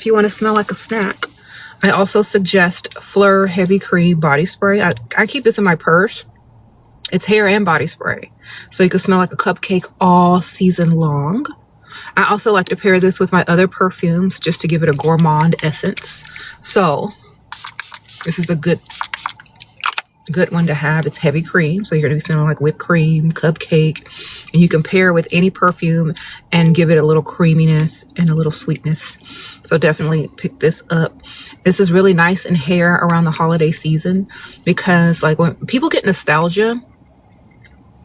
you want to smell like a snack. I also suggest Fleur Heavy Cream Body Spray. I keep this in my purse. It's hair and body spray, so you can smell like a cupcake all season long. I also like to pair this with my other perfumes just to give it a gourmand essence. So this is a good one to have. It's heavy cream, so you're going to be smelling like whipped cream, cupcake, and you can pair with any perfume and give it a little creaminess and a little sweetness. So definitely pick this up. This is really nice in hair around the holiday season, because like when people get nostalgia,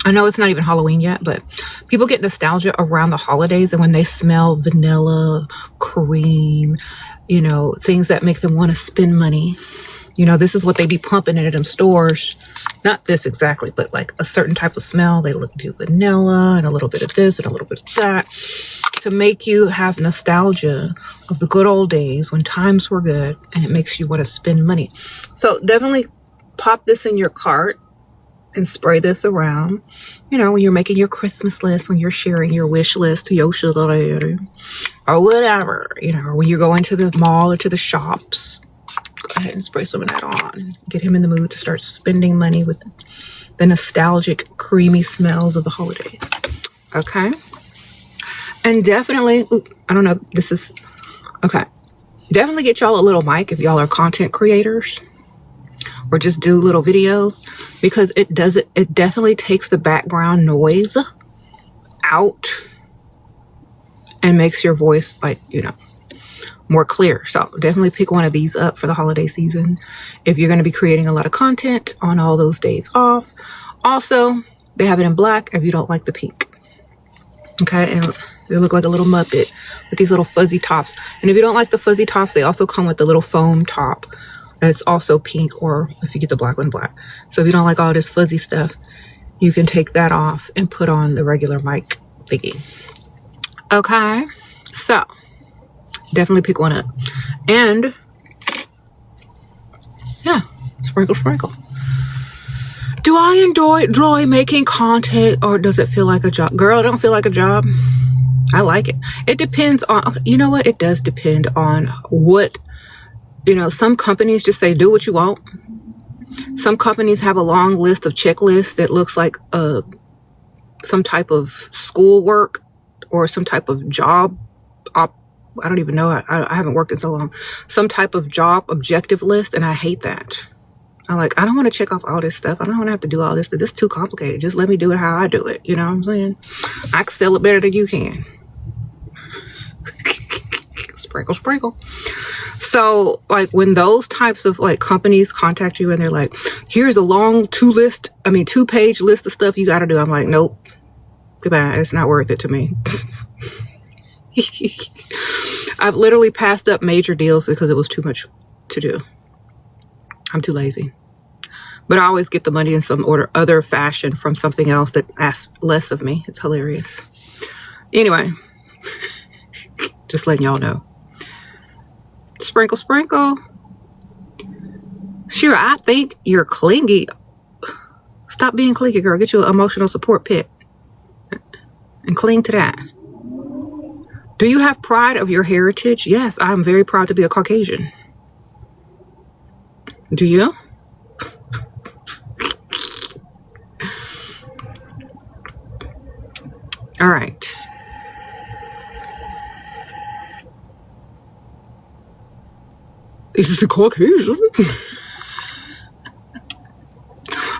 I know it's not even Halloween yet, but people get nostalgia around the holidays, and when they smell vanilla, cream, you know, things that make them want to spend money, you know, this is what they be pumping into them stores. Not this exactly, but like a certain type of smell. They look do vanilla and a little bit of this and a little bit of that to make you have nostalgia of the good old days when times were good, and it makes you want to spend money. So definitely pop this in your cart and spray this around, you know, when you're making your Christmas list, when you're sharing your wish list to your sugar daddy or whatever, you know, or when you're going to the mall or to the shops. Go ahead and spray some of that on and get him in the mood to start spending money with the nostalgic, creamy smells of the holidays. Okay. And definitely, I don't know, this is, okay. Definitely get y'all a little mic if y'all are content creators, or just do little videos, because it definitely takes the background noise out and makes your voice, like, you know, more clear. So definitely pick one of these up for the holiday season if you're going to be creating a lot of content on all those days off. Also, they have it in black if you don't like the pink. Okay, and they look like a little Muppet with these little fuzzy tops. And if you don't like the fuzzy tops, they also come with the little foam top that's also pink, or if you get the black one, black. So if you don't like all this fuzzy stuff, you can take that off and put on the regular mic thingy. Okay, so definitely pick one up. And yeah, sprinkle, sprinkle. Do I enjoy making content, or does it feel like a job? Girl, it don't feel like a job. I like it. It depends on, you know what? It does depend on what, you know, some companies just say, do what you want. Some companies have a long list of checklists that looks like some type of schoolwork or some type of job. I don't even know. I haven't worked in so long. Some type of job objective list, and I hate that. I don't want to check off all this stuff. I don't want to have to do all this. This is too complicated. Just let me do it how I do it. You know what I'm saying? I can sell it better than you can. Sprinkle, sprinkle. So like when those types of like companies contact you and they're like, here's a long 2-page list of stuff you got to do. I'm like, nope, goodbye. It's not worth it to me. I've literally passed up major deals because it was too much to do. I'm too lazy. But I always get the money in some other fashion from something else that asks less of me. It's hilarious. Anyway, just letting y'all know. Sprinkle, sprinkle. Shera, I think you're clingy. Stop being clingy, girl. Get you an emotional support pit and cling to that. Do you have pride of your heritage? Yes, I'm very proud to be a Caucasian. Do you? All right. This is a Caucasian.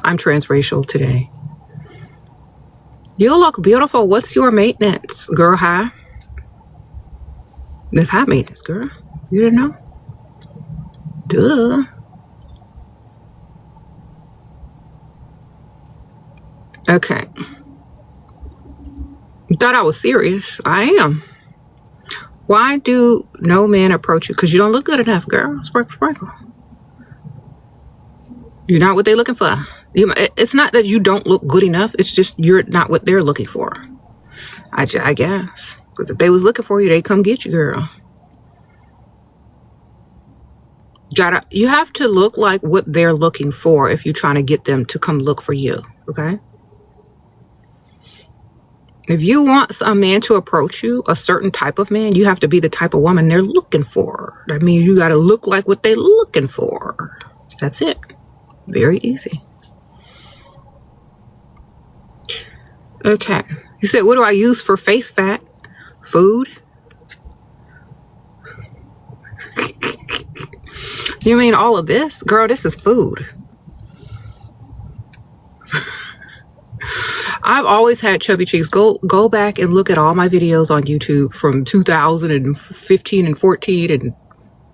I'm transracial today. You look beautiful. What's your maintenance? Girl, high? That's high maintenance, girl. You didn't know? Duh. Okay. You thought I was serious? I am. Why do no men approach you? Because you don't look good enough, girl. Sprinkle, sprinkle. You're not what they're looking for. It's not that you don't look good enough. It's just you're not what they're looking for. I guess. Because if they was looking for you, they'd come get you, girl. You have to look like what they're looking for if you're trying to get them to come look for you, okay? If you want a man to approach you, a certain type of man, you have to be the type of woman they're looking for. That means you got to look like what they're looking for. That's it. Very easy. Okay. You said, what do I use for face fat? Food? You mean all of this? Girl, this is food. I've always had chubby cheeks. Go back and look at all my videos on YouTube from 2015 and 14 and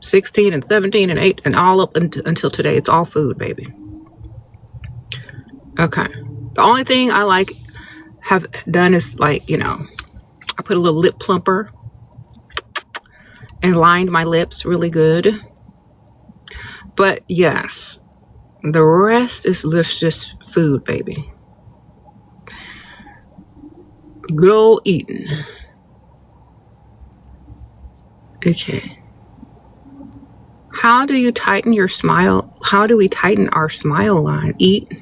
16 and 17 and 8 and all up until today. It's all food, baby. Okay. The only thing I have done is I put a little lip plumper and lined my lips really good. But yes, the rest is just food, baby. Good old eating. Okay. How do you tighten your smile? How do we tighten our smile line? Eat.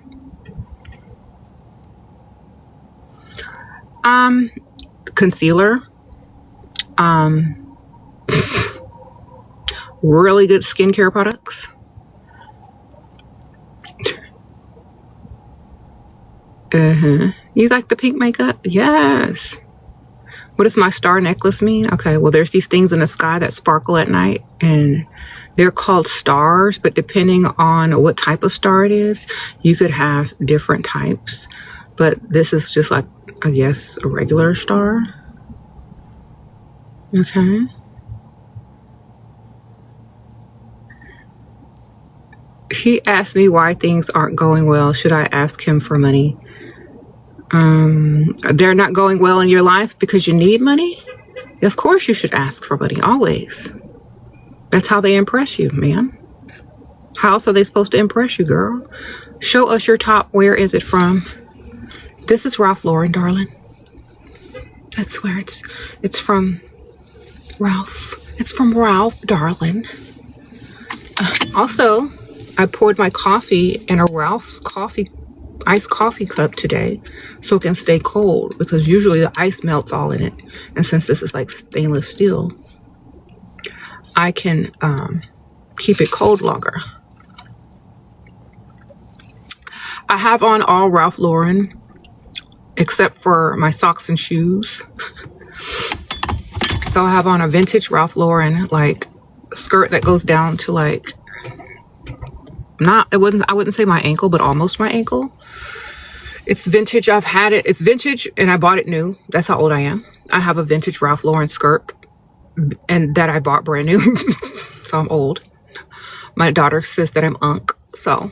Concealer. Really good skincare products. You like the pink makeup? Yes. What does my star necklace mean? Okay, well, there's these things in the sky that sparkle at night, and they're called stars, but depending on what type of star it is, you could have different types. But this is just like, I guess, a regular star. Okay. He asked me why things aren't going well. Should I ask him for money? They're not going well in your life because you need money? Of course you should ask for money, always. That's how they impress you, man. How else are they supposed to impress you, girl? Show us your top. Where is it from? This is Ralph Lauren, darling. That's where it's from. Ralph. It's from Ralph, darling. Also, I poured my coffee in a Ralph's iced coffee cup today so it can stay cold, because usually the ice melts all in it, and since this is like stainless steel, I can keep it cold longer. I have on all Ralph Lauren except for my socks and shoes. So I have on a vintage Ralph Lauren skirt that goes down to I wouldn't say my ankle, but almost my ankle. It's vintage. I've had it. It's vintage and I bought it new. That's how old I am. I have a vintage Ralph Lauren skirt and that I bought brand new. So I'm old. My daughter says that I'm unk. So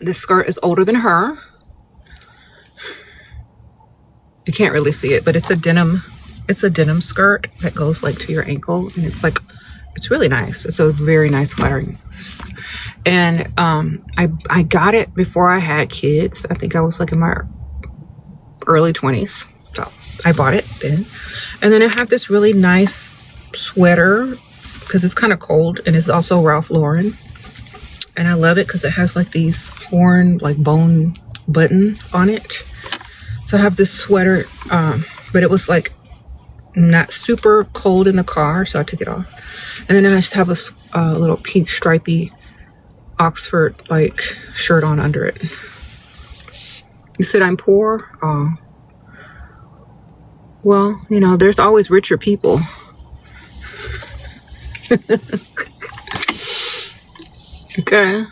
this skirt is older than her. You can't really see it, but it's a denim skirt that goes to your ankle, and it's really nice. It's a very nice, flattering. And I got it before I had kids. I think I was in my early 20s. So I bought it then. And then I have this really nice sweater because it's kind of cold, and it's also Ralph Lauren. And I love it because it has these horn, bone buttons on it. So I have this sweater, but it was not super cold in the car, so I took it off. And then I just have a little pink stripy Oxford shirt on under it. You said I'm poor? Oh. Well, there's always richer people. Okay.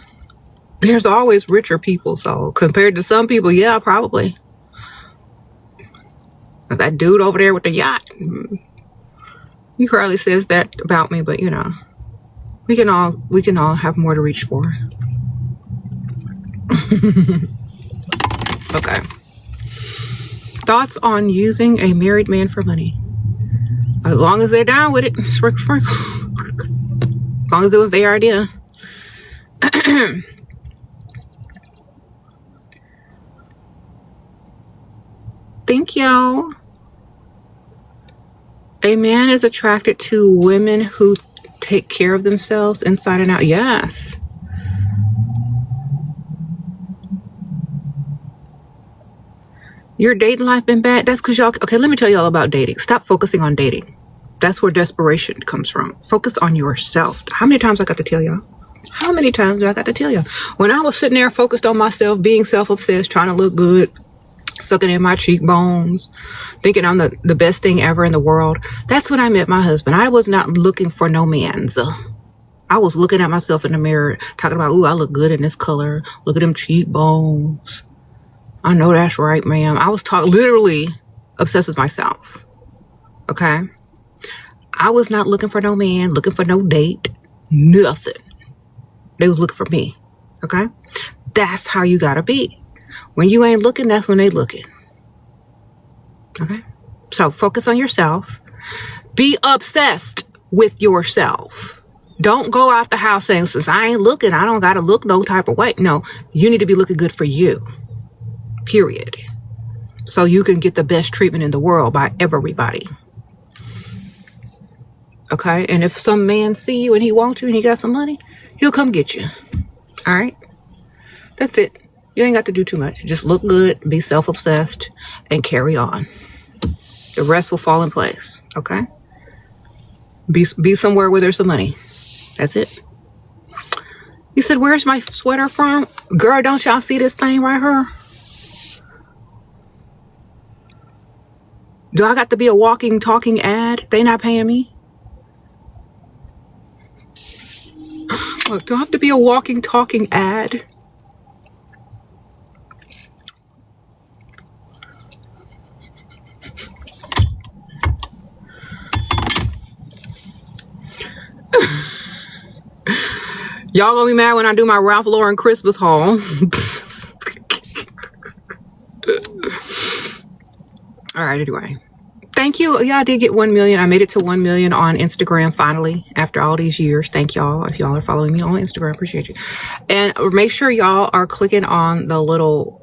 There's always richer people, so compared to some people, yeah, probably. That dude over there with the yacht, he probably says that about me, but we can all have more to reach for. Okay. Thoughts on using a married man for money? As long as they're down with it. As long as it was their idea. Thank you. A man is attracted to women who take care of themselves inside and out. Yes. Your dating life been bad? That's because y'all, okay, let me tell y'all about dating. Stop focusing on dating. That's where desperation comes from. Focus on yourself. How many times I got to tell y'all? How many times do I got to tell y'all? When I was sitting there focused on myself, being self-obsessed, trying to look good, sucking in my cheekbones, thinking I'm the best thing ever in the world, that's when I met my husband. I was not looking for no man's. I was looking at myself in the mirror, talking about, ooh, I look good in this color. Look at them cheekbones. I know that's right, ma'am. I was literally obsessed with myself. Okay? I was not looking for no man, looking for no date, nothing. They was looking for me. Okay? That's how you gotta be. When you ain't looking, that's when they looking. Okay? So focus on yourself. Be obsessed with yourself. Don't go out the house saying, since I ain't looking, I don't gotta look no type of way. No, you need to be looking good for you. Period. So you can get the best treatment in the world by everybody. Okay? And if some man see you and he wants you and he got some money, he'll come get you. All right? That's it. You ain't got to do too much. Just look good, be self-obsessed, and carry on. The rest will fall in place. Okay? Be somewhere where there's some money. That's it. You said, where's my sweater from? Girl, don't y'all see this thing right here? Do I got to be a walking, talking ad? They not paying me? Look, do I have to be a walking, talking ad? Y'all gonna be mad when I do my Ralph Lauren Christmas haul. All right, anyway. Thank you. Yeah, I did get 1 million. I made it to 1 million on Instagram finally after all these years. Thank y'all. If y'all are following me on Instagram, appreciate you. And make sure y'all are clicking on the little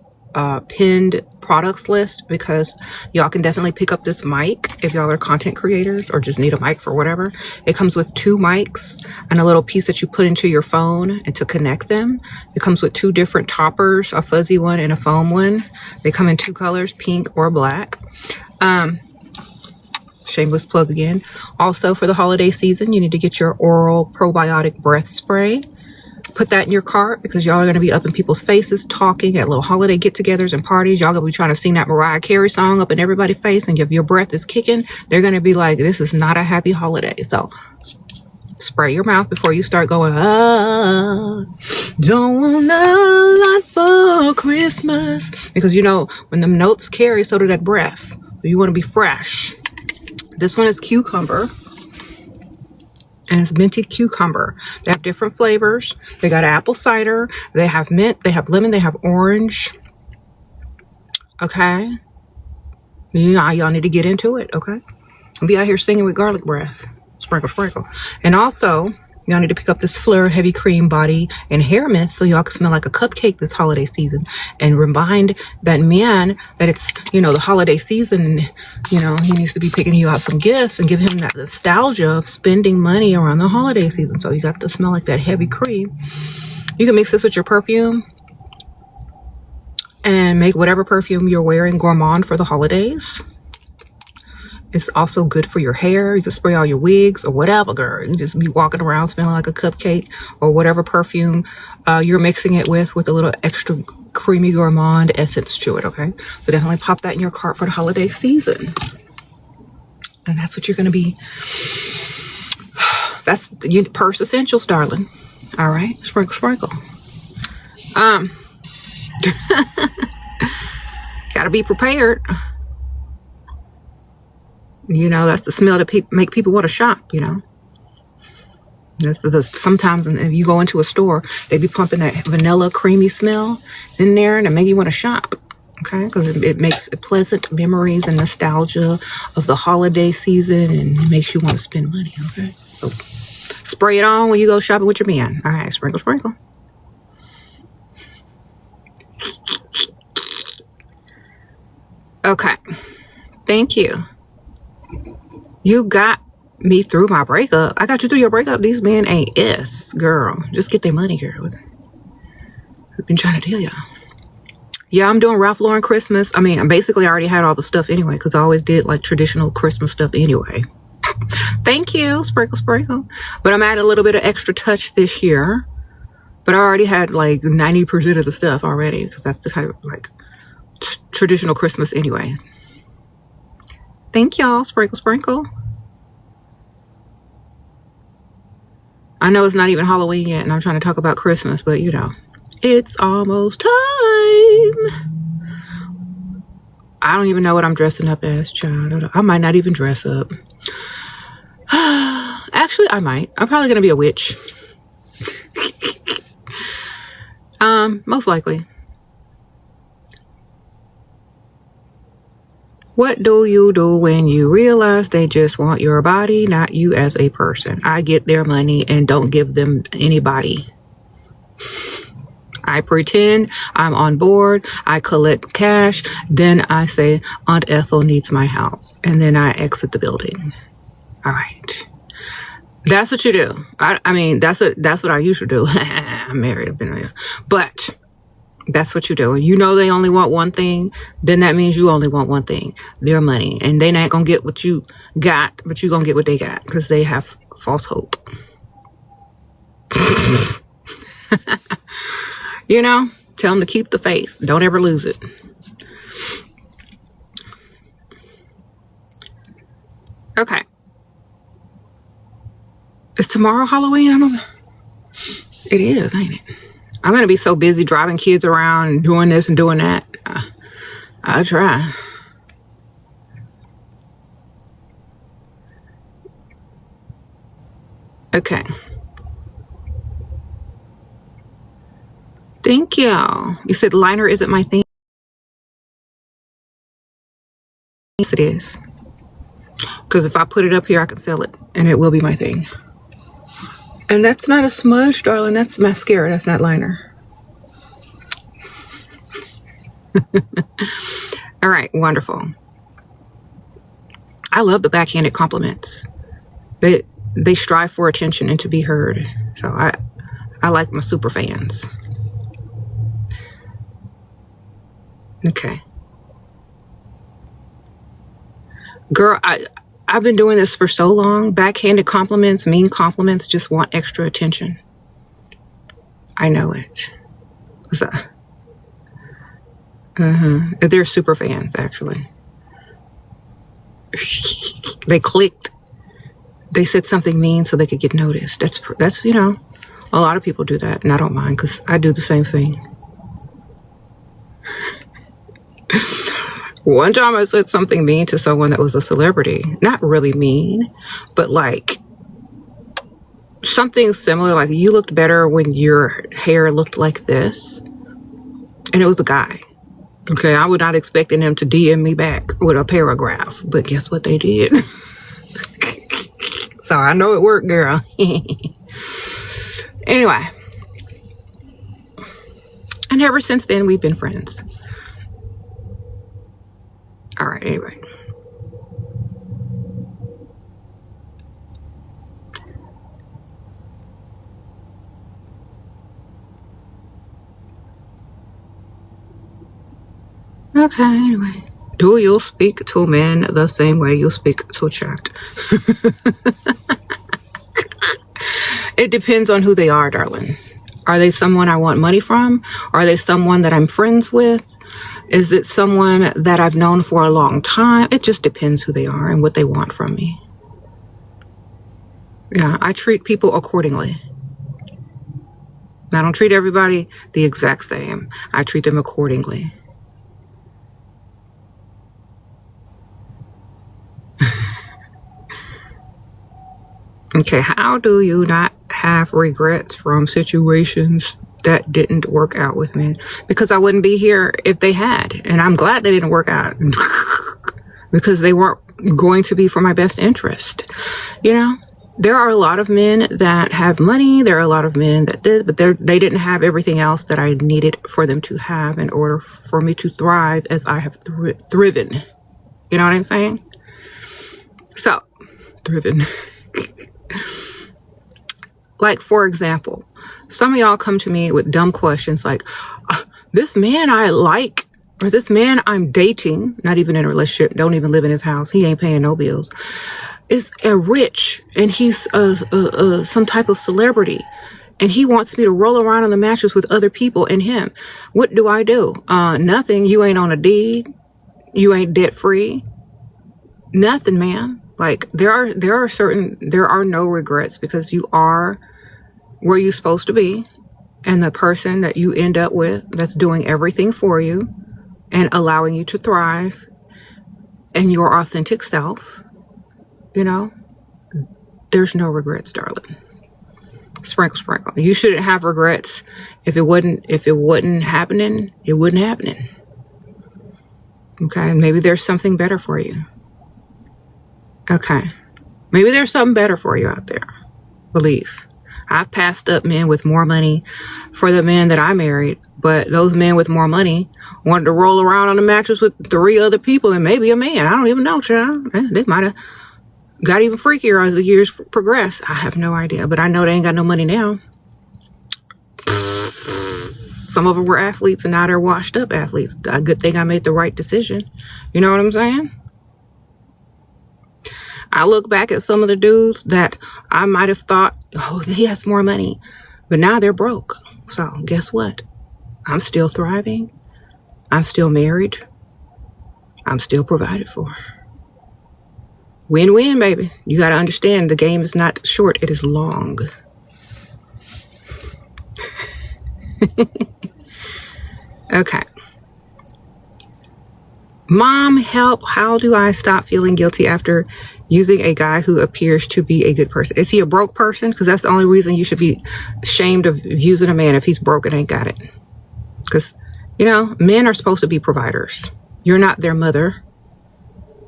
pinned products list, because y'all can definitely pick up this mic if y'all are content creators or just need a mic for whatever. It comes with 2 mics and a little piece that you put into your phone and to connect them. It comes with 2 different toppers, a fuzzy one and a foam one. They come in 2 colors, pink or black. Shameless plug again. Also, for the holiday season, you need to get your oral probiotic breath spray. Put that in your cart, because y'all are going to be up in people's faces talking at little holiday get-togethers and parties. Y'all going to be trying to sing that Mariah Carey song up in everybody's face, and if your breath is kicking, they're going to be like, this is not a happy holiday. So spray your mouth before you start going, don't want a lot for Christmas. Because you know, when them notes carry, so do that breath. So you want to be fresh. This one is cucumber. And it's minted cucumber. They have different flavors. They got apple cider. They have mint. They have lemon. They have orange. Okay. Y'all need to get into it. Okay. I'll be out here singing with garlic breath. Sprinkle, sprinkle. And also, y'all need to pick up this Fleur Heavy Cream Body and Hair Mist so y'all can smell like a cupcake this holiday season. And remind that man that it's, you know, the holiday season. You know, he needs to be picking you out some gifts and give him that nostalgia of spending money around the holiday season. So you got to smell like that heavy cream. You can mix this with your perfume and make whatever perfume you're wearing gourmand for the holidays. It's also good for your hair. You can spray all your wigs or whatever, girl. You can just be walking around smelling like a cupcake, or whatever perfume you're mixing it with a little extra creamy gourmand essence to it, okay? So definitely pop that in your cart for the holiday season. And that's what you're going to be. That's purse essentials, darling. All right? Sprinkle, sprinkle. Gotta be prepared. You know, that's the smell that make people want to shop, you know. Sometimes if you go into a store, they be pumping that vanilla creamy smell in there, and it make you want to shop, okay? Because it makes pleasant memories and nostalgia of the holiday season, and it makes you want to spend money, okay? So spray it on when you go shopping with your man. All right, sprinkle, sprinkle. Okay, thank you. You got me through my breakup. I got you through your breakup. These men ain't girl. Just get their money, girl. I've been trying to tell y'all. Yeah, I'm doing Ralph Lauren Christmas. I mean, basically I already had all the stuff anyway, because I always did like traditional Christmas stuff anyway. Thank you, sprinkle, sprinkle. But I'm adding a little bit of extra touch this year. But I already had like 90% of the stuff already, because that's the kind of like traditional Christmas anyway. Thank y'all, sprinkle, sprinkle. I know it's not even Halloween yet, and I'm trying to talk about Christmas, but you know, it's almost time. I don't even know what I'm dressing up as, child. I might not even dress up. Actually, I might. I'm probably gonna be a witch. Most likely. What do you do when you realize they just want your body, not you as a person? I get their money and don't give them anybody. I pretend I'm on board. I collect cash. Then I say, Aunt Ethel needs my help. And then I exit the building. All right. That's what you do. I mean, that's what I used to do. I'm married. I've been married. But that's what you do. And you know they only want one thing, then that means you only want one thing, their money. And they not gonna get what you got, but you gonna get what they got, because they have false hope. You know, tell them to keep the faith. Don't ever lose it. Okay. Is tomorrow Halloween? I don't know. It is, ain't it? I'm going to be so busy driving kids around and doing this and doing that. I'll try. Okay. Thank you. You said liner isn't my thing. Yes, it is. Because if I put it up here, I can sell it. And it will be my thing. And that's not a smudge, darling. That's mascara. That's not liner. All right. Wonderful. I love the backhanded compliments. They strive for attention and to be heard. So I like my super fans. Okay. Girl, I've been doing this for so long. Backhanded compliments, mean compliments just want extra attention. I know it. They're super fans, actually. They clicked. They said something mean so they could get noticed. That's you know, a lot of people do that, and I don't mind because I do the same thing. One time I said something mean to someone that was a celebrity. Not really mean, but like something similar, like you looked better when your hair looked like this. And it was a guy. Okay, I was not expecting him to DM me back with a paragraph, but guess what they did? So I know it worked, girl. Anyway. And ever since then, we've been friends. All right, anyway. Okay, anyway. Do you speak to men the same way you speak to chat? It depends on who they are, darling. Are they someone I want money from? Are they someone that I'm friends with? Is it someone that I've known for a long time? It just depends who they are and what they want from me. Yeah, I treat people accordingly. I don't treat everybody the exact same. I treat them accordingly. Okay, how do you not have regrets from situations that didn't work out with me? Because I wouldn't be here if they had. And I'm glad they didn't work out because they weren't going to be for my best interest. You know, there are a lot of men that have money. There are a lot of men that did, but they didn't have everything else that I needed for them to have in order for me to thrive as I have thriven. You know what I'm saying? So, thriven. Like, for example, some of y'all come to me with dumb questions like, this man I like Or this man I'm dating, not even in a relationship, don't even live in his house. He ain't paying no bills. Is a rich, and he's some type of celebrity. And he wants me to roll around on the mattress with other people and him. What do I do? Nothing. You ain't on a deed. You ain't debt free. Nothing, man. Like there are no regrets, because you are where you're supposed to be. And the person that you end up with that's doing everything for you and allowing you to thrive and your authentic self, you know, there's no regrets, darling. Sprinkle, sprinkle. You shouldn't have regrets. If it wasn't happening, it wouldn't happening. Okay, and maybe there's something better for you. Okay, maybe there's something better for you out there. Believe. I've passed up men with more money for the men that I married, but those men with more money wanted to roll around on the mattress with 3 other people and maybe a man. I don't even know, child. They might have got even freakier as the years progress. I have no idea, but I know they ain't got no money now. Some of them were athletes and now they're washed up athletes. A good thing I made the right decision. You know what I'm saying? I look back at some of the dudes that I might have thought, oh, he has more money, but now they're broke. So guess what? I'm still thriving. I'm still married. I'm still provided for. Win-win, baby. You got to understand the game is not short. It is long. Okay. Mom, help. How do I stop feeling guilty after using a guy who appears to be a good person? Is he a broke person? Because that's the only reason you should be ashamed of using a man. If he's broke and ain't got it. Because, you know, men are supposed to be providers. You're not their mother.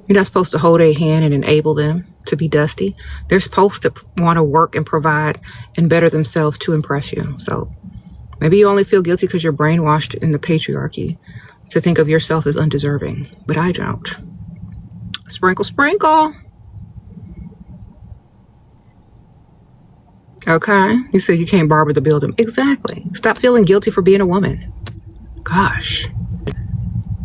You're not supposed to hold a hand and enable them to be dusty. They're supposed to want to work and provide and better themselves to impress you. So maybe you only feel guilty because you're brainwashed in the patriarchy to think of yourself as undeserving, but I don't. Sprinkle, sprinkle. Okay, you said you can't barber the building. Exactly. Stop feeling guilty for being a woman. Gosh,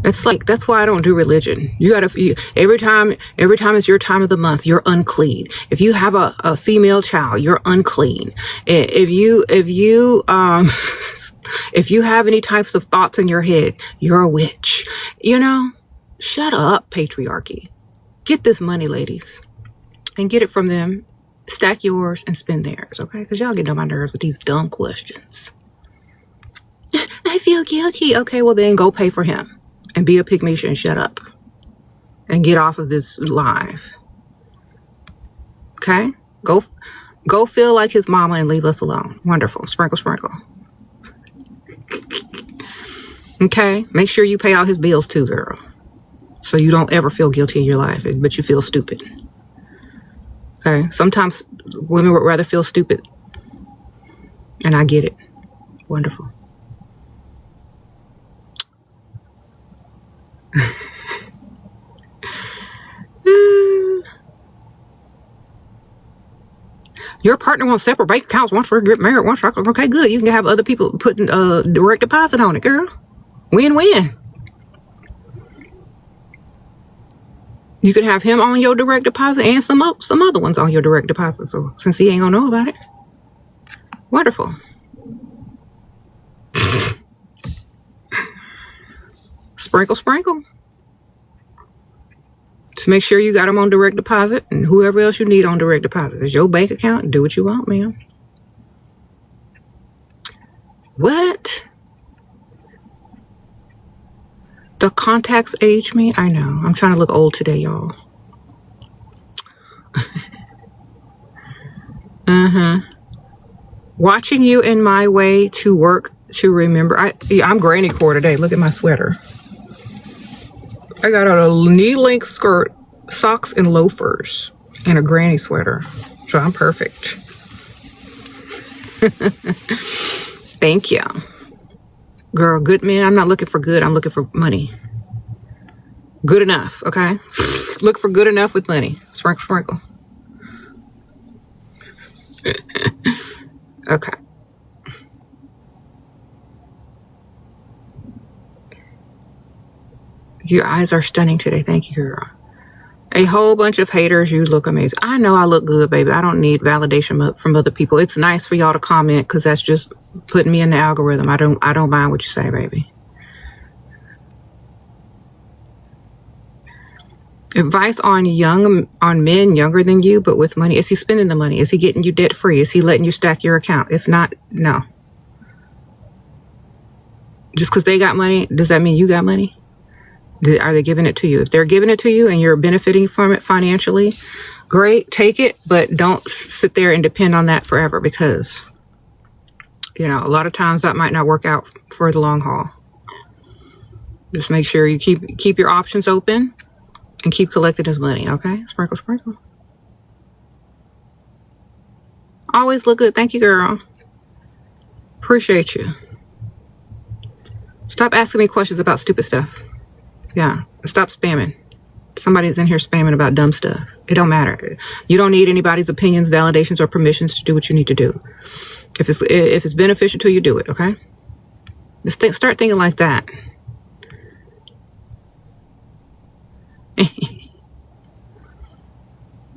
that's why I don't do religion. Every time it's your time of the month, you're unclean. If you have a female child, you're unclean. If you have any types of thoughts in your head, you're a witch. You know, shut up, patriarchy. Get this money, ladies, and get it from them. Stack yours and spend theirs, okay? Because y'all get on my nerves with these dumb questions. I feel guilty. Okay, well then go pay for him and be a pygmy and shut up and get off of this live. Okay? Go feel like his mama and leave us alone. Wonderful. Sprinkle, sprinkle. Okay? Make sure you pay all his bills too, girl. So you don't ever feel guilty in your life, but you feel stupid. Okay? Sometimes women would rather feel stupid. And I get it. Wonderful. Your partner wants separate bank accounts once we get married. Okay, good. You can have other people putting direct deposit on it, girl. Win-win. You can have him on your direct deposit and some other ones on your direct deposit. So since he ain't gonna know about it, wonderful. Sprinkle, sprinkle. Just make sure you got them on direct deposit, and whoever else you need on direct deposit. It's your bank account. Do what you want, ma'am. What? The contacts age me? I know. I'm trying to look old today, y'all. Watching you in my way to work to remember. I'm granny core today. Look at my sweater. I got out a knee-length skirt, socks, and loafers, and a granny sweater. So I'm perfect. Thank you. Girl, good man. I'm not looking for good. I'm looking for money. Good enough, okay? Look for good enough with money. Sprinkle, sprinkle. Okay. Your eyes are stunning today. Thank you, girl. A whole bunch of haters. You look amazing. I know I look good, baby. I don't need validation from other people. It's nice for y'all to comment because that's just putting me in the algorithm. I don't mind what you say, baby. Advice on men younger than you, but with money. Is he spending the money? Is he getting you debt free? Is he letting you stack your account? If not, no. Just because they got money, does that mean you got money? Are they giving it to you? If they're giving it to you and you're benefiting from it financially, great, take it, but don't sit there and depend on that forever because, you know, a lot of times that might not work out for the long haul. Just make sure you keep your options open and keep collecting his money, okay? Sprinkle, sprinkle. Always look good. Thank you, girl. Appreciate you. Stop asking me questions about stupid stuff. Yeah, stop spamming. Somebody's in here spamming about dumb stuff. It don't matter. You don't need anybody's opinions, validations, or permissions to do what you need to do. If it's beneficial to you, do it, okay? Just start thinking like that.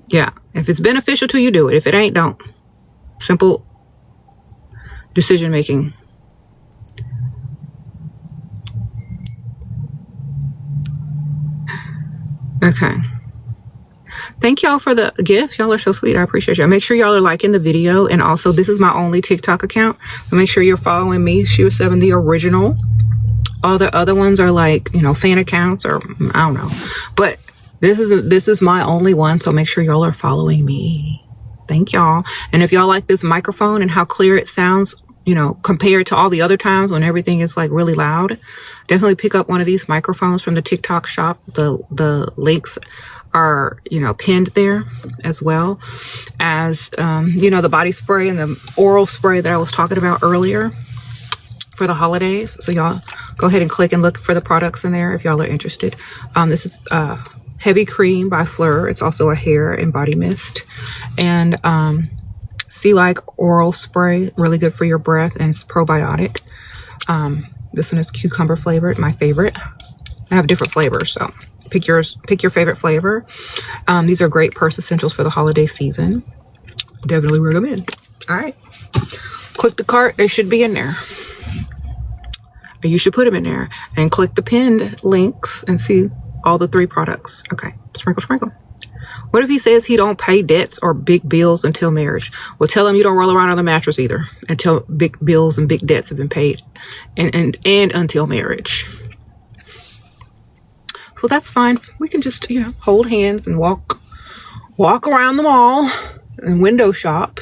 Yeah, if it's beneficial to you, do it. If it ain't, don't. Simple decision making. Okay. Thank y'all for the gifts. Y'all are so sweet. I appreciate y'all. Make sure y'all are liking the video. And also, this is my only TikTok account. So make sure you're following me, SheraSeven, the original. All the other ones are like, you know, fan accounts or I don't know. But this is my only one. So make sure y'all are following me. Thank y'all. And if y'all like this microphone and how clear it sounds, you know, compared to all the other times when everything is like really loud, definitely pick up one of these microphones from the TikTok shop. The links are, you know, pinned there, as well as, you know, the body spray and the oral spray that I was talking about earlier for the holidays. So y'all go ahead and click and look for the products in there if y'all are interested. This is Heavy Cream by Fleur. It's also a hair and body mist. And Sea Like oral spray, really good for your breath, and it's probiotic. This one is cucumber flavored, my favorite. I have different flavors, so pick your favorite flavor. These are great purse essentials for the holiday season. Definitely recommend. All right, click the cart. They should be in there. You should put them in there and click the pinned links and see all the 3 products. Okay, sprinkle, sprinkle. What if he says he don't pay debts or big bills until marriage? Well, tell him you don't roll around on the mattress either until big bills and big debts have been paid and until marriage. So that's fine. We can just, you know, hold hands and walk around the mall and window shop.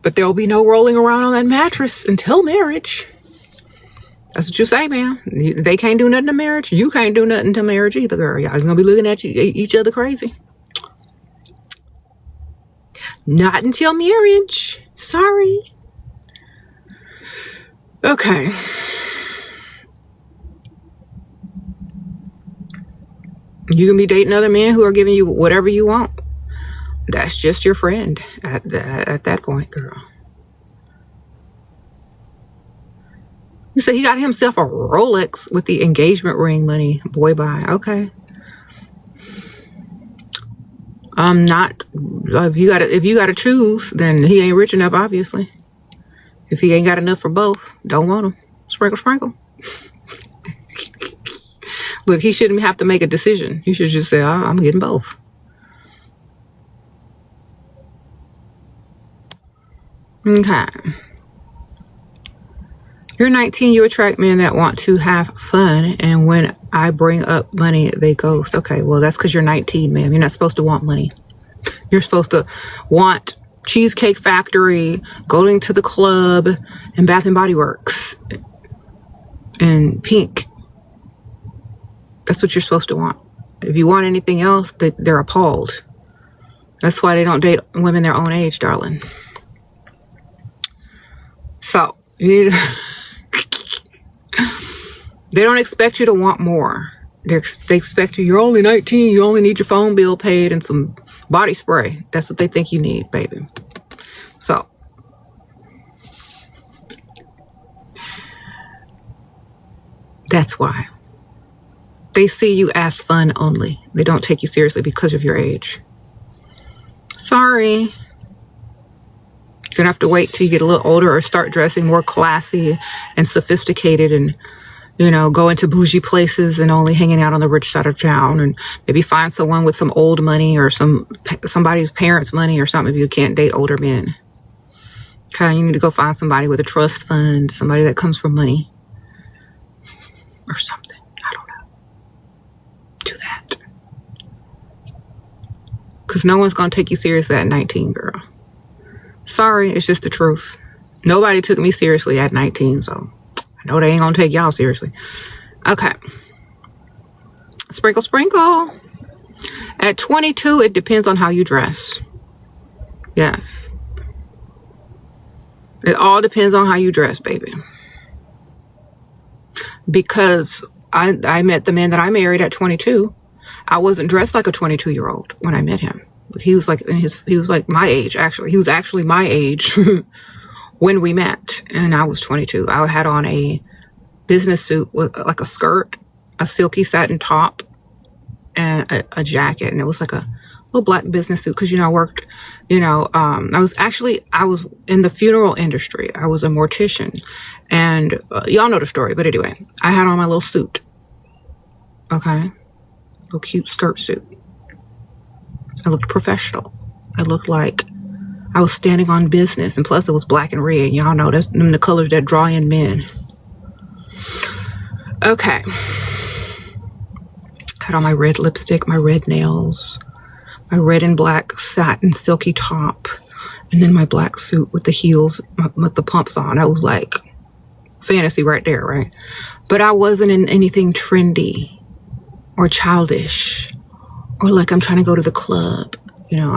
But there'll be no rolling around on that mattress until marriage. That's what you say, man. They can't do nothing to marriage. You can't do nothing to marriage either, girl. Y'all gonna be looking at each other crazy. Not until marriage. Sorry. Okay. You can be dating other men who are giving you whatever you want. That's just your friend at that point, girl. You say he got himself a Rolex with the engagement ring money. Boy, bye. Okay. Not. If you gotta choose, then he ain't rich enough, obviously. If he ain't got enough for both, don't want him. Sprinkle, sprinkle. Look, he shouldn't have to make a decision. He should just say, I'm getting both. Okay. You're 19, you attract men that want to have fun, and when I bring up money, they ghost. Okay, well, that's because you're 19, ma'am. You're not supposed to want money. You're supposed to want Cheesecake Factory, going to the club, and Bath and Body Works, and Pink. That's what you're supposed to want. If you want anything else, they're appalled. That's why they don't date women their own age, darling. So, they don't expect you to want more. They expect you're only 19, you only need your phone bill paid and some body spray. That's what they think you need, baby. So, That's why. They see you as fun only. They don't take you seriously because of your age. Sorry. You're gonna have to wait till you get a little older or start dressing more classy and sophisticated and, you know, go into bougie places and only hanging out on the rich side of town, and maybe find someone with some old money or somebody's parents' money or something if you can't date older men. Okay, you need to go find somebody with a trust fund, somebody that comes from money or something. I don't know. Do that. Because no one's going to take you seriously at 19, girl. Sorry, it's just the truth. Nobody took me seriously at 19, so I know they ain't going to take y'all seriously. Okay. Sprinkle, sprinkle. At 22, it depends on how you dress. Yes. It all depends on how you dress, baby. Because I met the man that I married at 22. I wasn't dressed like a 22-year-old when I met him. He was like my age, actually. He was actually my age when we met, and I was 22. I had on a business suit with like a skirt, a silky satin top, and a jacket, and it was like a little black business suit because, you know, I worked, you know, I was in the funeral industry. I was a mortician, and y'all know the story, but anyway, I had on my little suit. Okay. Little cute skirt suit. I looked professional. I looked like I was standing on business, and plus it was black and red. Y'all know that's the colors that draw in men. Okay. Had on my red lipstick, my red nails, my red and black satin silky top, and then my black suit with the heels, with the pumps on. I was like fantasy right there, right? But I wasn't in anything trendy or childish or like I'm trying to go to the club. You know,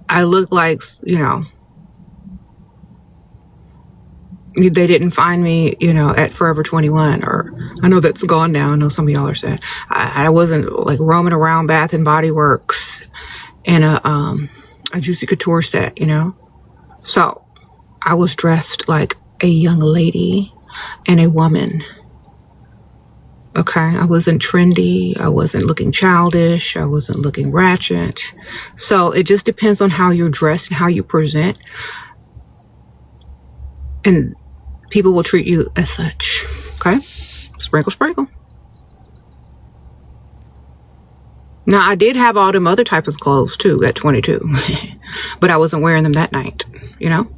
I looked like, you know, they didn't find me, you know, at Forever 21, or I know that's gone now. I know some of y'all are saying I wasn't like roaming around Bath and Body Works in a Juicy Couture set, you know. So I was dressed like a young lady and a woman. Okay, I wasn't trendy. I wasn't looking childish. I wasn't looking ratchet. So it just depends on how you're dressed and how you present. And people will treat you as such. Okay? Sprinkle, sprinkle. Now, I did have all them other types of clothes too at 22. But I wasn't wearing them that night, you know?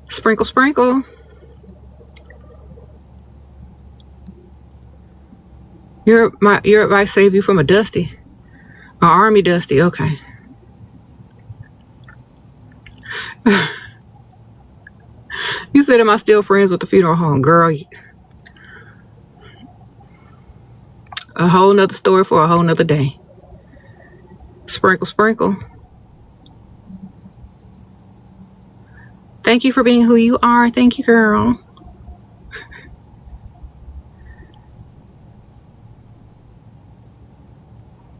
Sprinkle, sprinkle. Your advice saved you from a dusty. An army dusty, okay. You said, am I still friends with the funeral home? Girl, a whole nother story for a whole nother day. Sprinkle, sprinkle. Thank you for being who you are. Thank you, girl.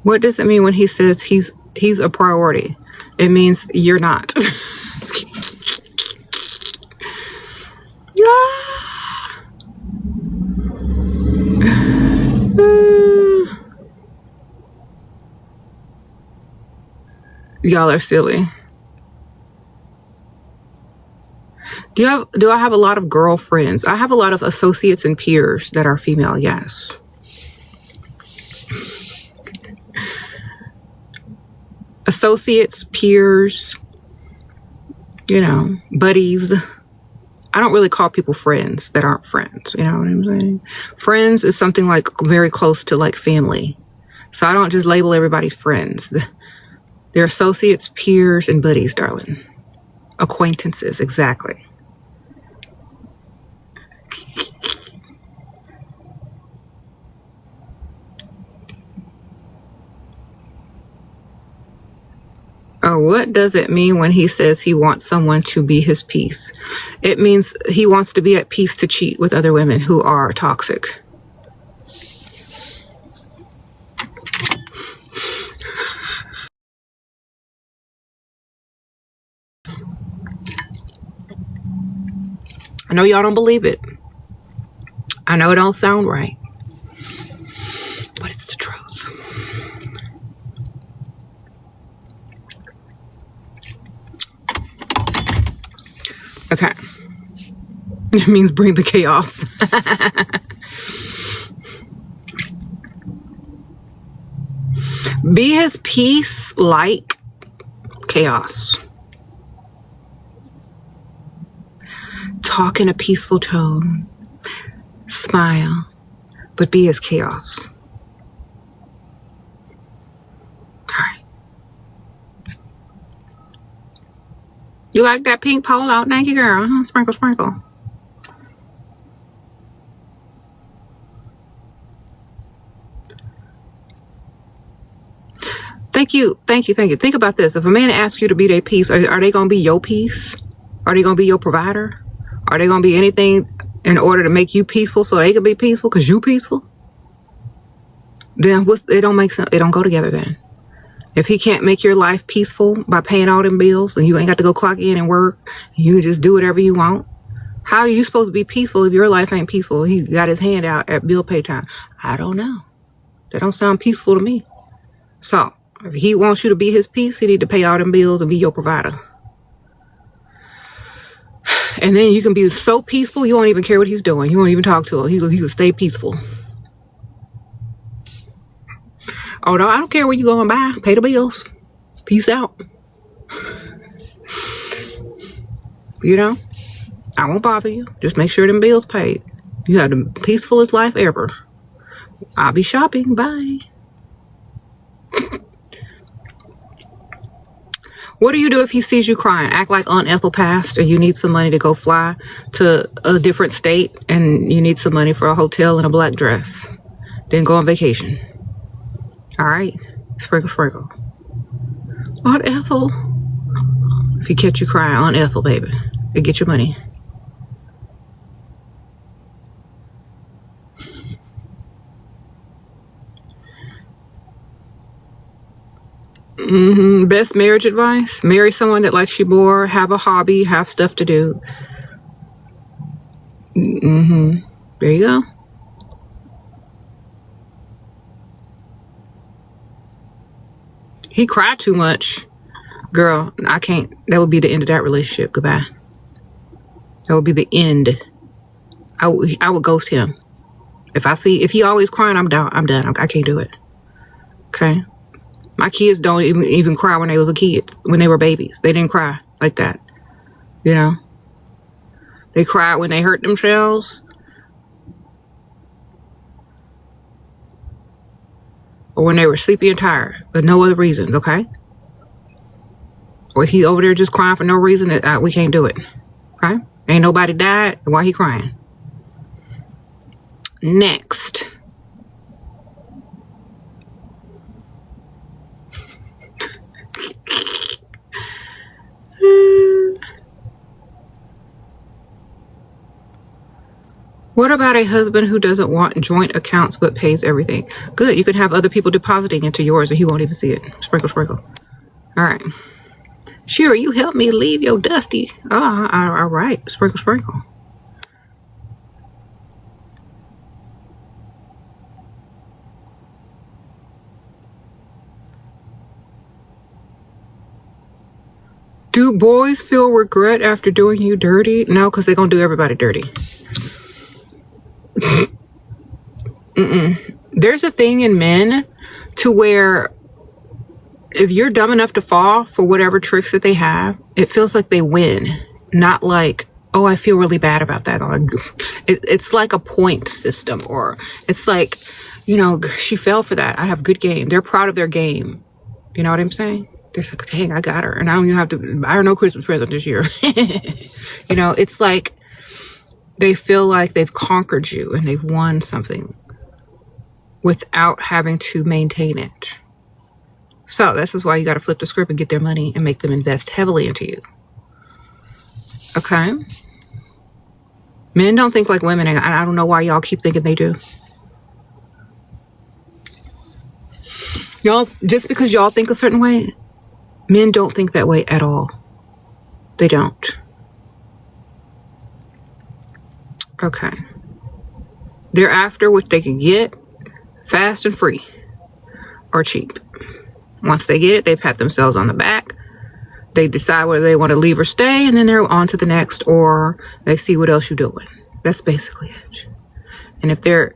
What does it mean when he says he's a priority? It means you're not. Y'all are silly. Do I have a lot of girlfriends? I have a lot of associates and peers that are female, yes. Associates, peers, you know, buddies. I don't really call people friends that aren't friends. You know what I'm saying? Friends is something like very close to like family. So I don't just label everybody's friends. They're associates, peers, and buddies, darling. Acquaintances, exactly. What does it mean when he says he wants someone to be his peace? It means he wants to be at peace to cheat with other women who are toxic. I know y'all don't believe it. I know it don't sound right, but it's the truth. Okay. It means bring the chaos. Be his peace like chaos. Talk in a peaceful tone. Smile, but be his chaos. All right. You like that pink polo? Thank you, girl. Sprinkle, sprinkle. Thank you. Think about this. If a man asks you to be their peace, are they going to be your peace? Are they going to be your provider? Are they going to be anything in order to make you peaceful so they can be peaceful because you peaceful? Then it don't make sense. It don't go together then. If he can't make your life peaceful by paying all them bills and you ain't got to go clock in and work, and you can just do whatever you want, how are you supposed to be peaceful if your life ain't peaceful? He got his hand out at bill pay time. I don't know. That don't sound peaceful to me. So if he wants you to be his peace, he need to pay all them bills and be your provider. And then you can be so peaceful, you won't even care what he's doing. You won't even talk to him. He will stay peaceful. Oh, no, I don't care what you going to buy. Pay the bills. Peace out. You know, I won't bother you. Just make sure them bills paid. You have the peacefulest life ever. I'll be shopping. Bye. What do you do if he sees you crying? Act like Aunt Ethel passed and you need some money to go fly to a different state and you need some money for a hotel and a black dress. Then go on vacation. All right? Sprinkle, sprinkle. Aunt Ethel. If he catch you crying, Aunt Ethel, baby. They get your money. Best marriage advice: marry someone that likes you more, have a hobby, have stuff to do. There you go. He cried too much. Girl, I can't. That would be the end of that relationship. Goodbye. That would be the end. I would ghost him. If he always crying, I'm done. I can't do it. Okay. My kids don't even cry when they was a kid, when they were babies. They didn't cry like that. You know? They cried when they hurt themselves. Or when they were sleepy and tired. For no other reasons, okay? Or if he over there just crying for no reason, we can't do it. Okay? Ain't nobody died. Why he crying? Next. What about a husband who doesn't want joint accounts but pays everything? Good. You can have other people depositing into yours and he won't even see it. Sprinkle, sprinkle. All right. Shera, you help me leave your dusty. Oh, all right. Sprinkle, sprinkle. Do boys feel regret after doing you dirty? No, because they're going to do everybody dirty. There's a thing in men to where if you're dumb enough to fall for whatever tricks that they have, it feels like they win. Not like, oh, I feel really bad about that. It's like a point system, or it's like, you know, she fell for that. I have good game. They're proud of their game. You know what I'm saying? They're like, dang, I got her. And I don't even have to buy her no Christmas present this year. You know, it's like they feel like they've conquered you and they've won something without having to maintain it. So this is why you got to flip the script and get their money and make them invest heavily into you. Okay? Men don't think like women, and I don't know why y'all keep thinking they do. Y'all, just because y'all think a certain way, men don't think that way at all. They don't. Okay. They're after what they can get fast and free or cheap. Once they get it, they pat themselves on the back. They decide whether they want to leave or stay, and then they're on to the next, or they see what else you're doing. That's basically it. And if they're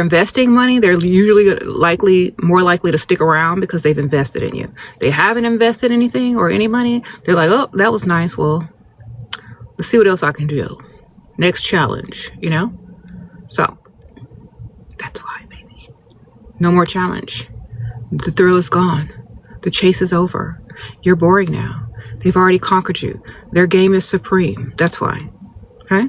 investing money, they're usually more likely to stick around because they've invested in you. They haven't invested anything or any money. They're like, oh, that was nice. Well, let's see what else I can do. Next challenge, So that's why, baby. No more challenge. The thrill is gone. The chase is over. You're boring now. They've already conquered you. Their game is supreme. That's why. Okay?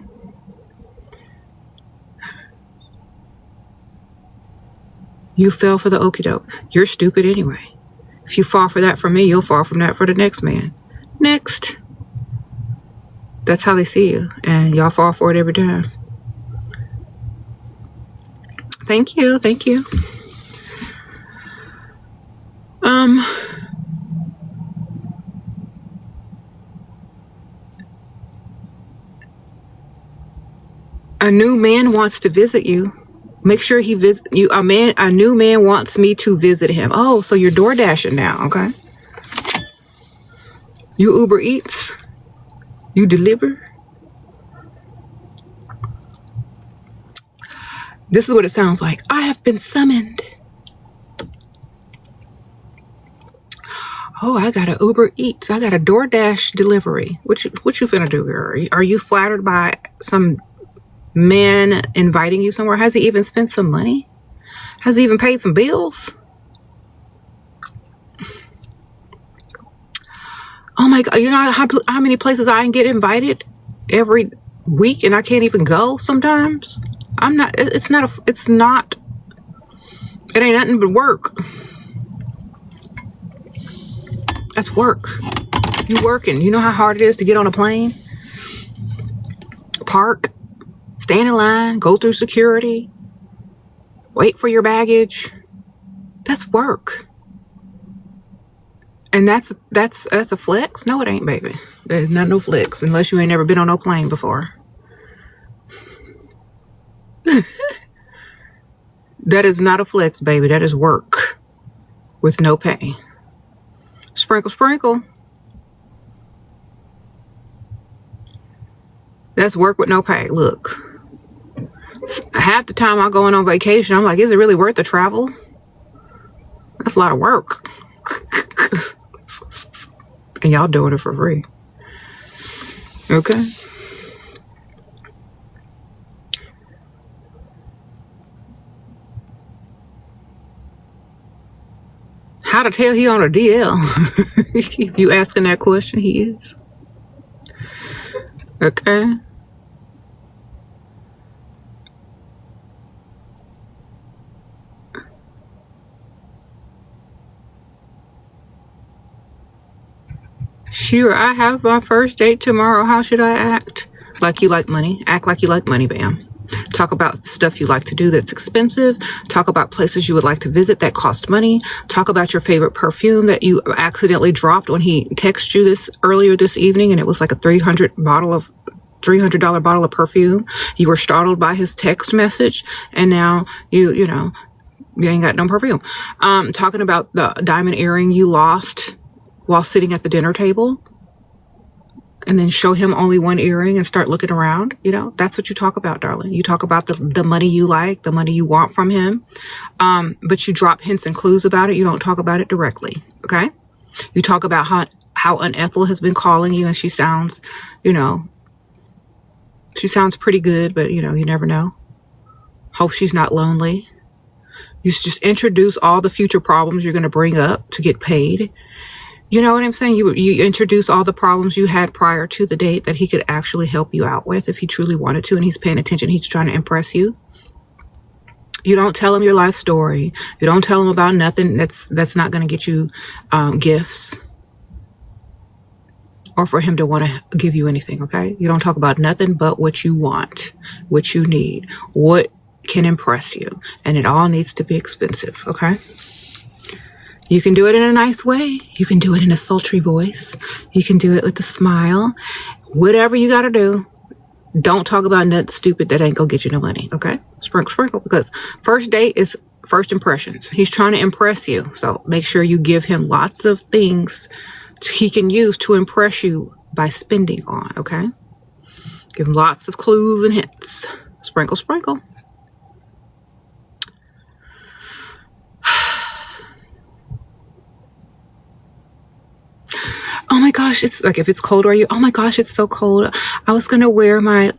You fell for the okie doke. You're stupid anyway. If you fall for that from me, you'll fall from that for the next man. Next. That's how they see you. And y'all fall for it every time. Thank you. Thank you. A new man wants to visit you. Make sure he visit you. A new man wants me to visit him. Oh, so you're door dashing now, okay? You Uber Eats. You deliver. This is what it sounds like. I have been summoned. Oh, I got a Uber Eats. I got a DoorDash delivery. What you finna do here? Are you flattered by some man inviting you somewhere? Has he even spent some money? Has he even paid some bills? Oh my God, you know how many places I can get invited every week and I can't even go sometimes? It ain't nothing but work. That's work. You working. You know how hard it is to get on a plane? Park, stand in line, go through security, wait for your baggage. That's work. And that's a flex? No, it ain't, baby. There's not no flex unless you ain't never been on no plane before. That is not a flex, baby. That is work with no pay. Sprinkle, sprinkle. That's work with no pay. Look, half the time I go on vacation, I'm like, is it really worth the travel? That's a lot of work. And y'all doing it for free. Okay? How to tell he on a DL? If you asking that question, he is. Okay? Sure, I have my first date tomorrow. How should I act? Like you like money. Act like you like money, bam. Talk about stuff you like to do that's expensive. Talk about places you would like to visit that cost money. Talk about your favorite perfume that you accidentally dropped when he texted you this earlier this evening, and it was like a $300 bottle of perfume. You were startled by his text message, and now you ain't got no perfume. Talking about the diamond earring you lost while sitting at the dinner table, and then show him only one earring and start looking around. That's what you talk about, darling. You talk about the money you like, the money you want from him. But you drop hints and clues about it. You don't talk about it directly. Okay. You talk about how Unethel has been calling you, and she sounds pretty good, but you never know. Hope she's not lonely. You just introduce all the future problems you're going to bring up to get paid. You know what I'm saying? You introduce all the problems you had prior to the date that he could actually help you out with if he truly wanted to, and he's paying attention. He's trying to impress you. You don't tell him your life story. You don't tell him about nothing that's not going to get you gifts or for him to want to give you anything, okay? You don't talk about nothing but what you want, what you need, what can impress you, and it all needs to be expensive, okay? You can do it in a nice way. You can do it in a sultry voice. You can do it with a smile. Whatever you got to do. Don't talk about nothing stupid that ain't gonna get you no money, okay? Sprinkle, sprinkle, because first date is first impressions. He's trying to impress you, so make sure you give him lots of things he can use to impress you by spending on, okay? Give him lots of clues and hints. Sprinkle, sprinkle. Oh my gosh, it's like, if it's cold where you, oh my gosh, it's so cold. I was gonna wear my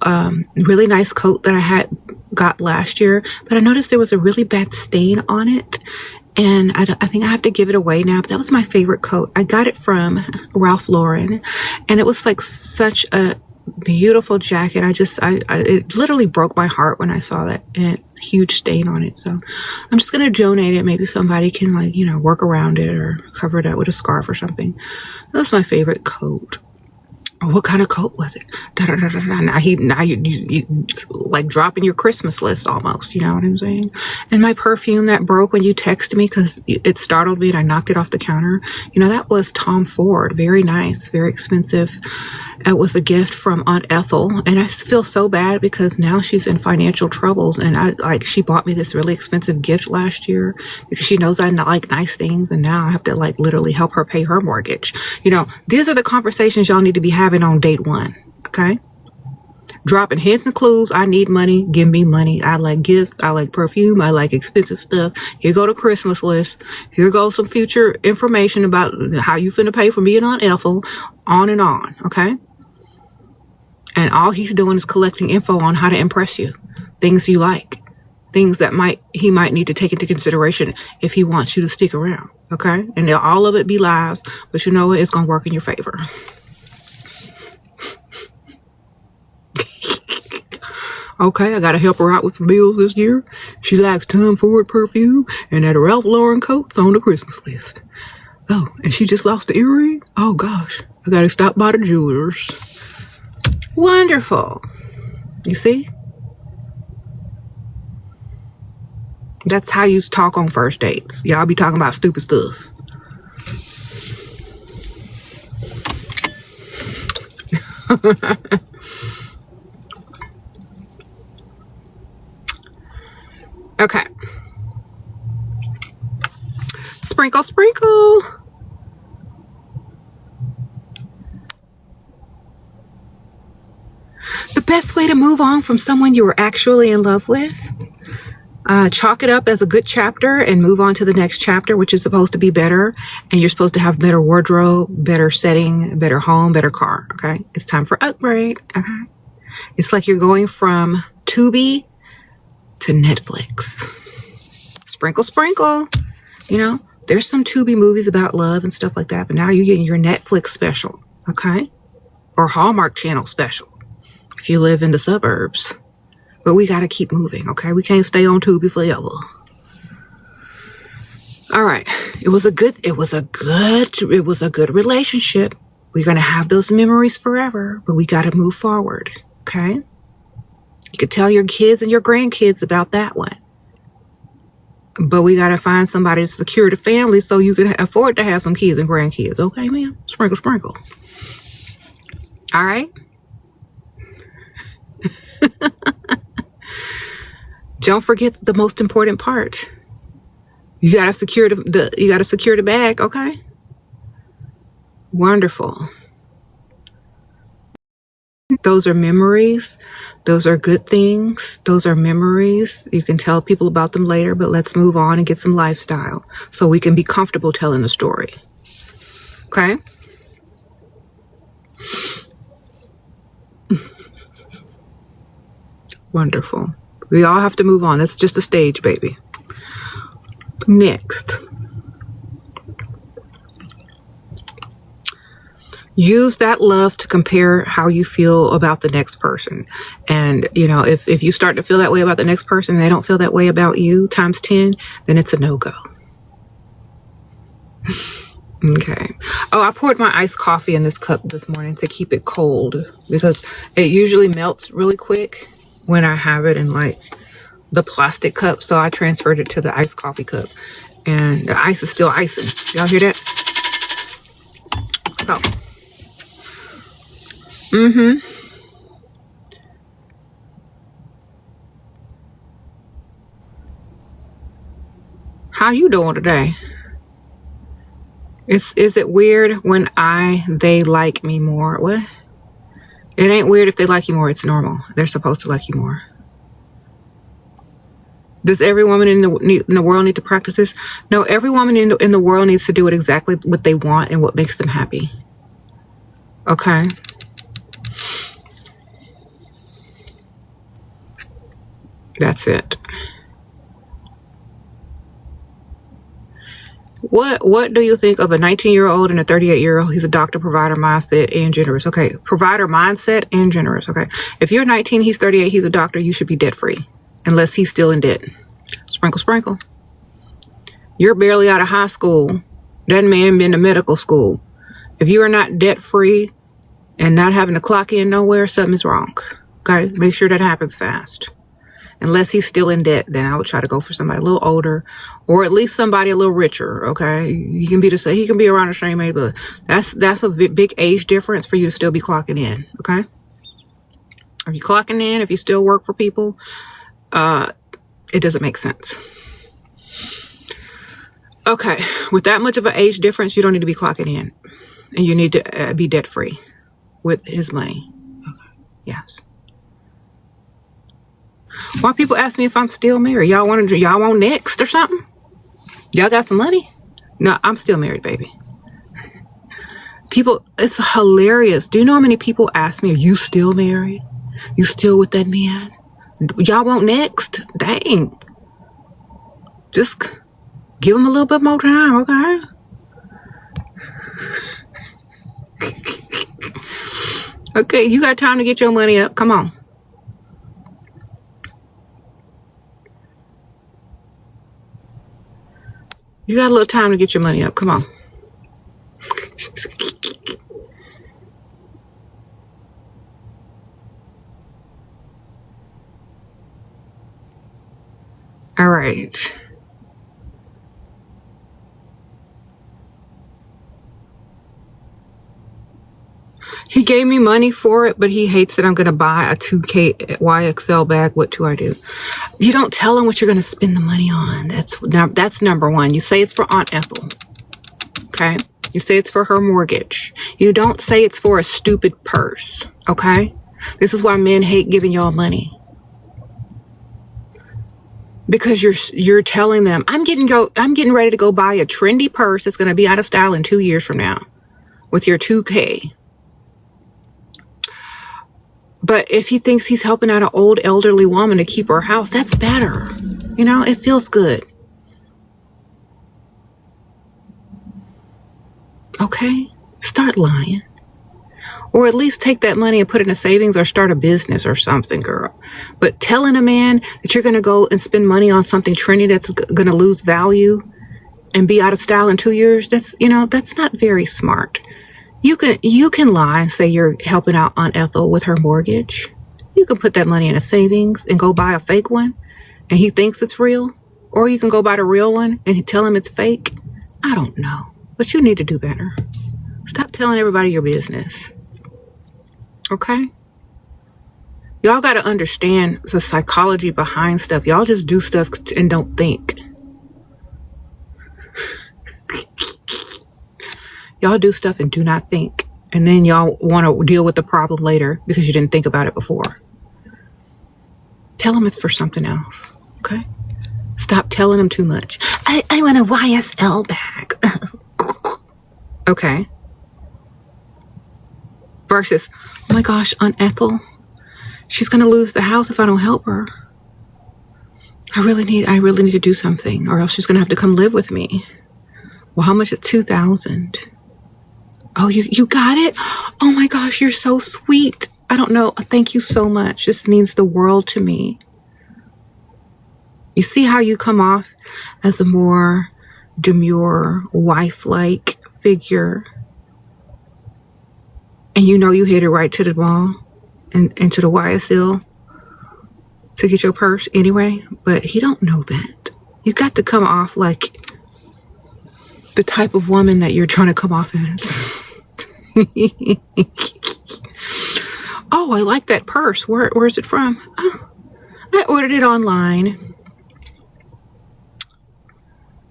really nice coat that I got last year, but I noticed there was a really bad stain on it, and I think I have to give it away now. But that was my favorite coat. I got it from Ralph Lauren, and it was like such a beautiful jacket. It literally broke my heart when I saw that huge stain on it. So I'm just gonna donate it. Maybe somebody can, like, you know, work around it or cover it up with a scarf or something. That's my favorite coat. Oh, what kind of coat was it? Now you like dropping your Christmas list almost, you know what I'm saying? And my perfume that broke when you texted me because it startled me and I knocked it off the counter. You know, that was Tom Ford. Very nice, very expensive. It was a gift from Aunt Ethel, and I feel so bad because now she's in financial troubles, and she bought me this really expensive gift last year because she knows I like nice things, and now I have to like literally help her pay her mortgage. You know, these are the conversations y'all need to be having on date one, okay? Dropping hints and clues. I need money. Give me money. I like gifts. I like perfume. I like expensive stuff. Here go the Christmas list. Here goes some future information about how you finna pay for me and Aunt Ethel. On and on, okay? And all he's doing is collecting info on how to impress you. Things you like. Things that he might need to take into consideration if he wants you to stick around. Okay? And all of it be lies, but you know what? It's going to work in your favor. Okay, I got to help her out with some bills this year. She likes Tom Ford perfume, and that Ralph Lauren coat's on the Christmas list. Oh, and she just lost the earring? Oh gosh, I got to stop by the jewelers. Wonderful. You see? That's how you talk on first dates. Y'all be talking about stupid stuff. Okay. Sprinkle, sprinkle. The best way to move on from someone you were actually in love with. Chalk it up as a good chapter and move on to the next chapter, which is supposed to be better. And you're supposed to have better wardrobe, better setting, better home, better car. Okay. It's time for upgrade. Okay. It's like you're going from Tubi to Netflix. Sprinkle, sprinkle. You know, there's some Tubi movies about love and stuff like that, but now you're getting your Netflix special. Okay. Or Hallmark Channel special if you live in the suburbs. But we got to keep moving, okay? We can't stay on Tubi forever. All right. It was a good relationship. We're going to have those memories forever, but we got to move forward, okay? You could tell your kids and your grandkids about that one. But we got to find somebody to secure the family so you can afford to have some kids and grandkids, okay, ma'am? Sprinkle, sprinkle. All right? Don't forget the most important part. You gotta secure the bag, okay? Wonderful. Those are memories. Those are good things. Those are memories. You can tell people about them later, but let's move on and get some lifestyle so we can be comfortable telling the story. Okay? Wonderful. We all have to move on. That's just a stage, baby. Next. Use that love to compare how you feel about the next person. And, you know, if you start to feel that way about the next person and they don't feel that way about you times 10, then it's a no-go. Okay. Oh, I poured my iced coffee in this cup this morning to keep it cold because it usually melts really quick when I have it in like the plastic cup. So I transferred it to the iced coffee cup and the ice is still icing. Y'all hear that? So, How you doing today? Is it weird when they like me more? What? It ain't weird if they like you more. It's normal. They're supposed to like you more. Does every woman in the world need to practice this? No, every woman in the world needs to do it exactly what they want and what makes them happy. Okay? That's it. What do you think of a 19-year-old and a 38-year-old? He's a doctor, provider, mindset, and generous. Okay, provider, mindset, and generous. Okay, if you're 19, he's 38, he's a doctor, you should be debt-free. Unless he's still in debt. Sprinkle, sprinkle. You're barely out of high school. That man been to medical school. If you are not debt-free and not having to clock in nowhere, something is wrong. Okay, make sure that happens fast. Unless he's still in debt, then I would try to go for somebody a little older, or at least somebody a little richer. Okay, he can be around the same age, but that's a big age difference for you to still be clocking in. Okay, if you're clocking in, if you still work for people, it doesn't make sense. Okay, with that much of an age difference, you don't need to be clocking in, and you need to be debt free with his money. Okay. Yes. Why people ask me if I'm still married? Y'all want next or something? Y'all got some money? No, I'm still married, baby. People, it's hilarious. Do you know how many people ask me, are you still married? You still with that man? Y'all want next? Dang. Just give him a little bit more time, okay? Okay, you got time to get your money up. Come on. You got a little time to get your money up. Come on. All right. He gave me money for it, but he hates that I'm going to buy a 2K YXL bag. What do I do? You don't tell him what you're going to spend the money on. That's number one. You say it's for Aunt Ethel. Okay? You say it's for her mortgage. You don't say it's for a stupid purse. Okay? This is why men hate giving y'all money. Because you're telling them, I'm getting ready to go buy a trendy purse that's going to be out of style in 2 years from now with your 2K. But if he thinks he's helping out an old elderly woman to keep her house, that's better. You know, it feels good. Okay? Start lying. Or at least take that money and put it in a savings or start a business or something, girl. But telling a man that you're going to go and spend money on something trendy that's going to lose value and be out of style in 2 years, that's not very smart. You can lie and say you're helping out Aunt Ethel with her mortgage. You can put that money in a savings and go buy a fake one and he thinks it's real. Or you can go buy the real one and tell him it's fake. I don't know. But you need to do better. Stop telling everybody your business. Okay? Y'all got to understand the psychology behind stuff. Y'all just do stuff and don't think. Y'all do stuff and do not think. And then y'all want to deal with the problem later because you didn't think about it before. Tell them it's for something else. Okay? Stop telling them too much. I want a YSL bag. Okay. Versus, oh my gosh, Aunt Ethel, she's going to lose the house if I don't help her. I really need to do something or else she's going to have to come live with me. Well, how much is $2,000? Oh, you got it? Oh my gosh, you're so sweet. I don't know. Thank you so much. This means the world to me. You see how you come off as a more demure, wife-like figure. And you know you headed right to the mall and to the YSL to get your purse anyway. But he don't know that. You got to come off like the type of woman that you're trying to come off as. Oh, I like that purse. Where's it from? Oh, I ordered it online.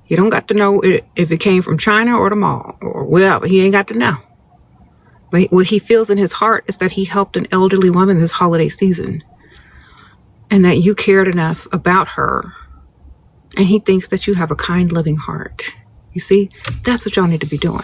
You don't got to know if it came from China or the mall or wherever. He ain't got to know. But what he feels in his heart is that he helped an elderly woman this holiday season and that you cared enough about her. And he thinks that you have a kind, loving heart. You see, that's what y'all need to be doing.